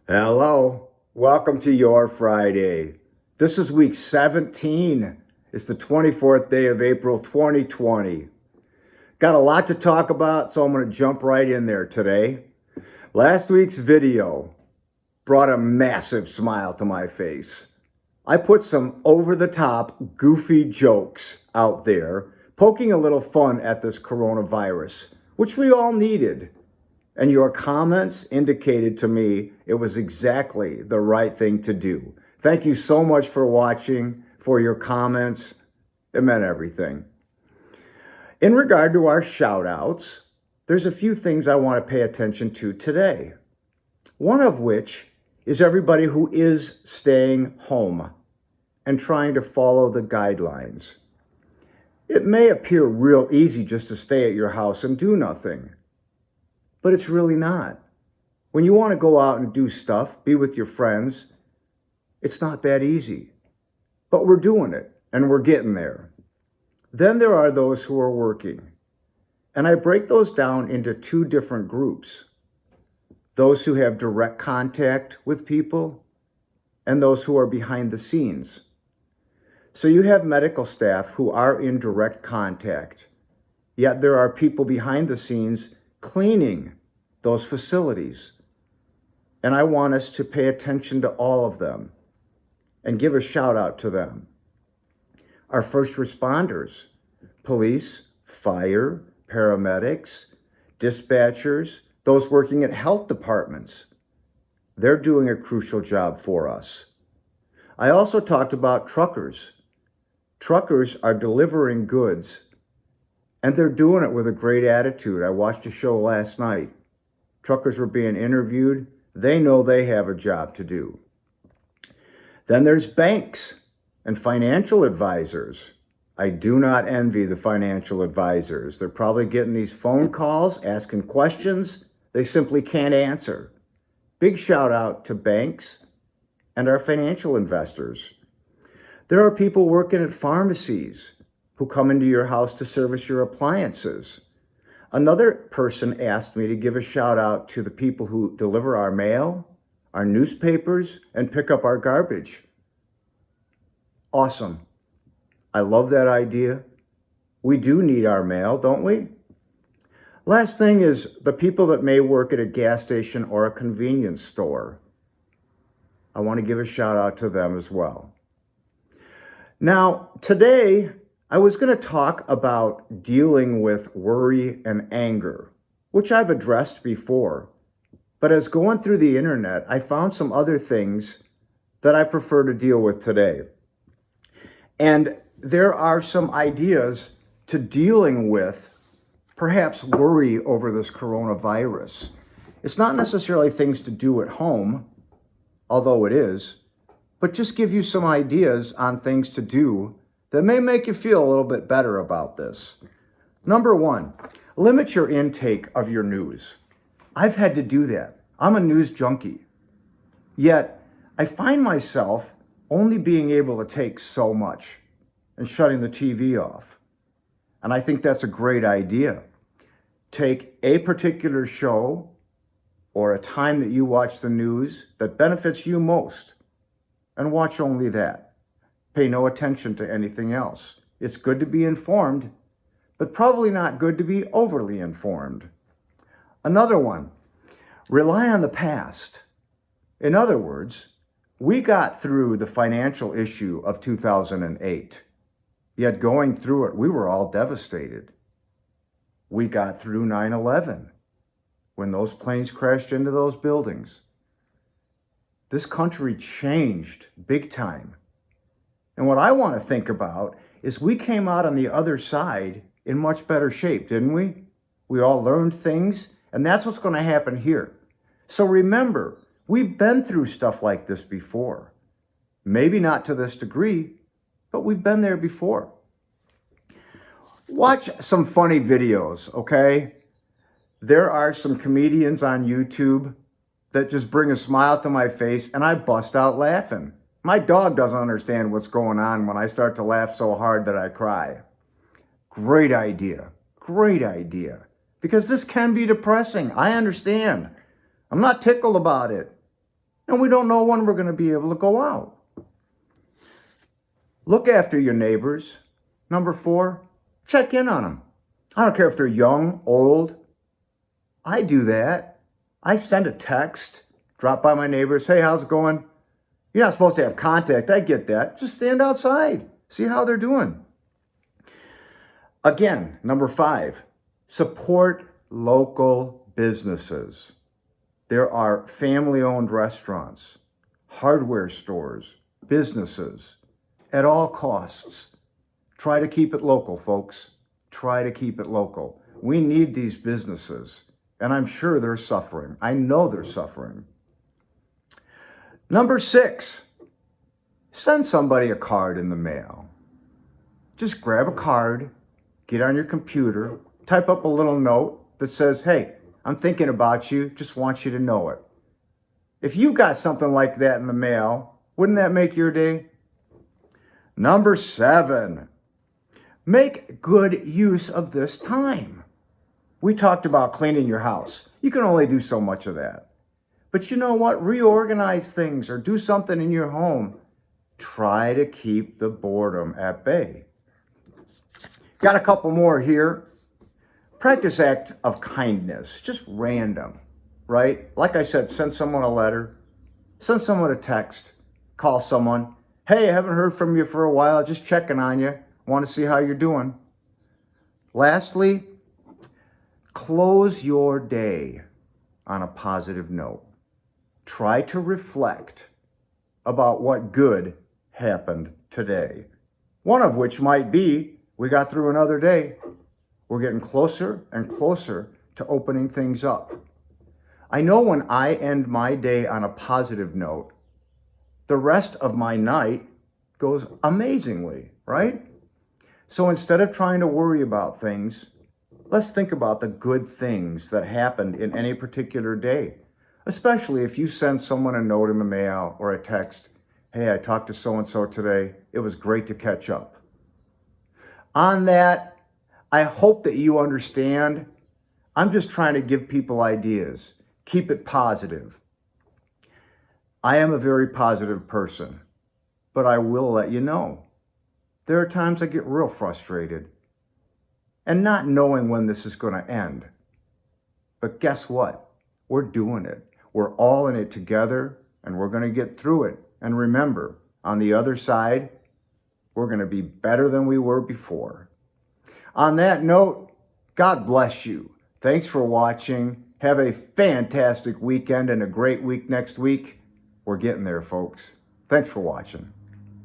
Hello, welcome to your Friday. This is week 17. It's the 24th day of April 2020. Got a lot to talk about, so I'm going to jump right in there today. Last week's video brought a massive smile to my face. I put some over-the-top, goofy jokes out there, poking a little fun at this coronavirus, which we all needed. And your comments indicated to me it was exactly the right thing to do. Thank you so much for watching, for your comments. It meant everything. In regard to our shout outs, there's a few things I want to pay attention to today. One of which is everybody who is staying home and trying to follow the guidelines. It may appear real easy just to stay at your house and do nothing. But it's really not. When you want to go out and do stuff, be with your friends, it's not that easy. But we're doing it, and we're getting there. Then there are those who are working. And I break those down into two different groups. Those who have direct contact with people, and those who are behind the scenes. So you have medical staff who are in direct contact, yet there are people behind the scenes cleaning those facilities. And I want us to pay attention to all of them and give a shout out to them. Our first responders, police, fire, paramedics, dispatchers, those working at health departments, they're doing a crucial job for us. I also talked about truckers. Truckers are delivering goods, and they're doing it with a great attitude. I watched a show last night. Truckers were being interviewed. They know they have a job to do. Then there's banks and financial advisors. I do not envy the financial advisors. They're probably getting these phone calls, asking questions they simply can't answer. Big shout out to banks and our financial investors. There are people working at pharmacies who come into your house to service your appliances. Another person asked me to give a shout out to the people who deliver our mail, our newspapers, and pick up our garbage. Awesome. I love that idea. We do need our mail, don't we? Last thing is the people that may work at a gas station or a convenience store. I want to give a shout out to them as well. Now, today, I was going to talk about dealing with worry and anger, which I've addressed before. But as going through the internet, I found some other things that I prefer to deal with today. And there are some ideas to dealing with perhaps worry over this coronavirus. It's not necessarily things to do at home, although it is, but just give you some ideas on things to do that may make you feel a little bit better about this. Number one, limit your intake of your news. I've had to do that. I'm a news junkie. Yet, I find myself only being able to take so much and shutting the TV off. And I think that's a great idea. Take a particular show or a time that you watch the news that benefits you most and watch only that. Pay no attention to anything else. It's good to be informed, but probably not good to be overly informed. Another one, rely on the past. In other words, we got through the financial issue of 2008, yet going through it, we were all devastated. We got through 9/11, when those planes crashed into those buildings. This country changed big time. And what I want to think about is we came out on the other side in much better shape, didn't we? We all learned things, and that's what's going to happen here. So remember, we've been through stuff like this before. Maybe not to this degree, but we've been there before. Watch some funny videos, okay? There are some comedians on YouTube that just bring a smile to my face, and I bust out laughing. My dog doesn't understand what's going on when I start to laugh so hard that I cry. Great idea. Great idea. Because this can be depressing. I understand. I'm not tickled about it. and we don't know when we're going to be able to go out. Look after your neighbors. Number 4, check in on them. I don't care if they're young, old. I do that. I send a text, drop by my neighbors, hey, how's it going? You're not supposed to have contact. I get that. Just stand outside. See how they're doing. Again, number 5, support local businesses. There are family-owned restaurants, hardware stores, businesses, at all costs. Try to keep it local, folks. Try to keep it local. We need these businesses, and I'm sure they're suffering. I know they're suffering. Number 6, send somebody a card in the mail. Just grab a card, get on your computer, type up a little note that says, hey, I'm thinking about you, just want you to know it. If you got something like that in the mail, wouldn't that make your day? Number 7, make good use of this time. We talked about cleaning your house. You can only do so much of that. But you know what? Reorganize things or do something in your home. Try to keep the boredom at bay. Got a couple more here. Practice act of kindness, just random, right? Like I said, send someone a letter, send someone a text, call someone. Hey, I haven't heard from you for a while, just checking on you. Want to see how you're doing. Lastly, close your day on a positive note. Try to reflect about what good happened today. One of which might be, we got through another day. We're getting closer and closer to opening things up. I know when I end my day on a positive note, the rest of my night goes amazingly, right? So instead of trying to worry about things, let's think about the good things that happened in any particular day, especially if you send someone a note in the mail or a text, hey, I talked to so-and-so today. It was great to catch up. On that, I hope that you understand, I'm just trying to give people ideas. Keep it positive. I am a very positive person, but I will let you know, there are times I get real frustrated and not knowing when this is going to end. But guess what? We're doing it. We're all in it together, and we're going to get through it. And remember, on the other side, we're going to be better than we were before. On that note, God bless you. Thanks for watching. Have a fantastic weekend and a great week next week. We're getting there, folks. Thanks for watching.